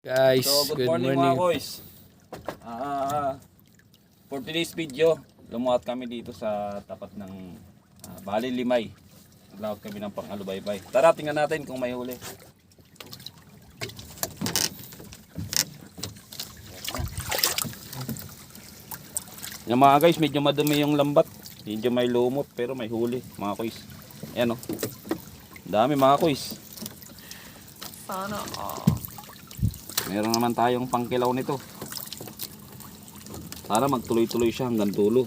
Guys, So, good morning morning. mga boys. For today's video, lumuhat kami dito sa tapat ng Bali Limay. Naglawat kami ng pang-alubaybay. Tara, tingnan natin kung may huli. Yan mga guys, medyo madumi yung lambat. Medyo may lumot pero may huli mga boys. Ayan o. Dami mga boys. Sana Meron naman tayong pangkilaw nito. Para magtuloy-tuloy siya hanggang dulo.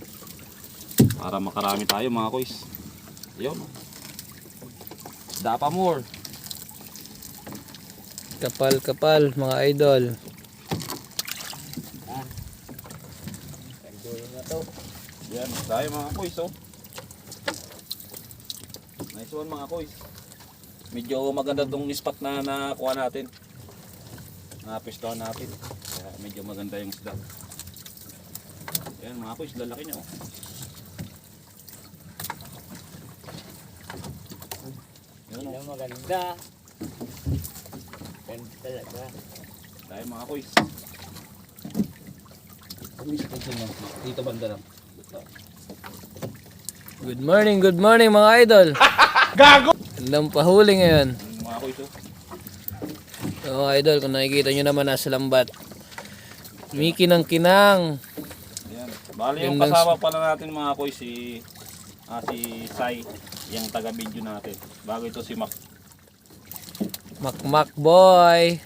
Para makarami tayo mga koys. Ayun. Dapa more. kapal mga idol. Yan, tayo mga koys oh. Nice one mga koys. Medyo maganda tong spot na nakuha natin. Napistohan natin. Kaya medyo maganda yung isda. Yan mga koys, lalaki niya oh. Yan oh. Maganda. Ganda talaga. Tayo mga koys. Dito banda lang. Good morning mga idol. Gago! Gandang pahuli ngayon. Mga koys oh. So, mga idol, kung nakikita nyo naman nasa lambat. Kumikinang-kinang. Ayan. Bali yung Gandang kasama pala natin mga koys si Sai, yung taga-video natin. Bago ito si Mac, Makmak boy.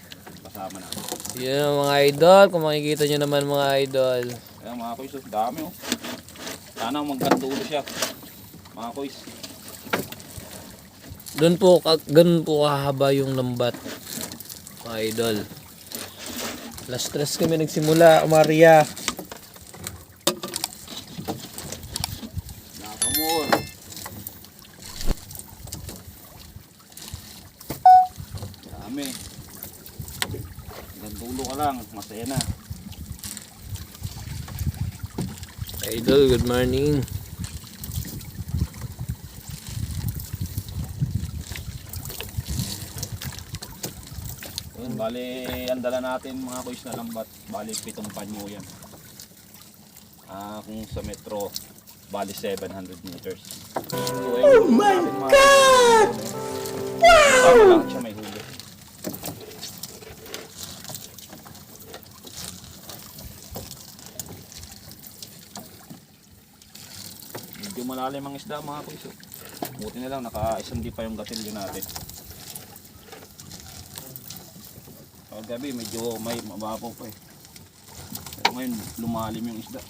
kasama natin. Yun ang mga idol. Kung makikita nyo naman mga idol. Ayan mga koys, oh, dami oh. Sana magkandulo siya. Mga koys. Ganun po kahaba yung lambat. Mga idol. Alas 3 kami nagsimula, Maria. Nakamur. Dami. Kandulo ka lang, masaya na. Idol, good morning. Yun, bali, ang dala natin mga koys na lambat, bali 7 panyo yan. Kung sa metro, bali 700 meters. So, oh my God! Wow! Lang siya may huli. Medyo malalim ang isda mga koys. Buti na lang, naka-SMD pa yung gatilyo natin. Gabi medyo may mababaw pa eh. Pero ngayon lumalim yung isda.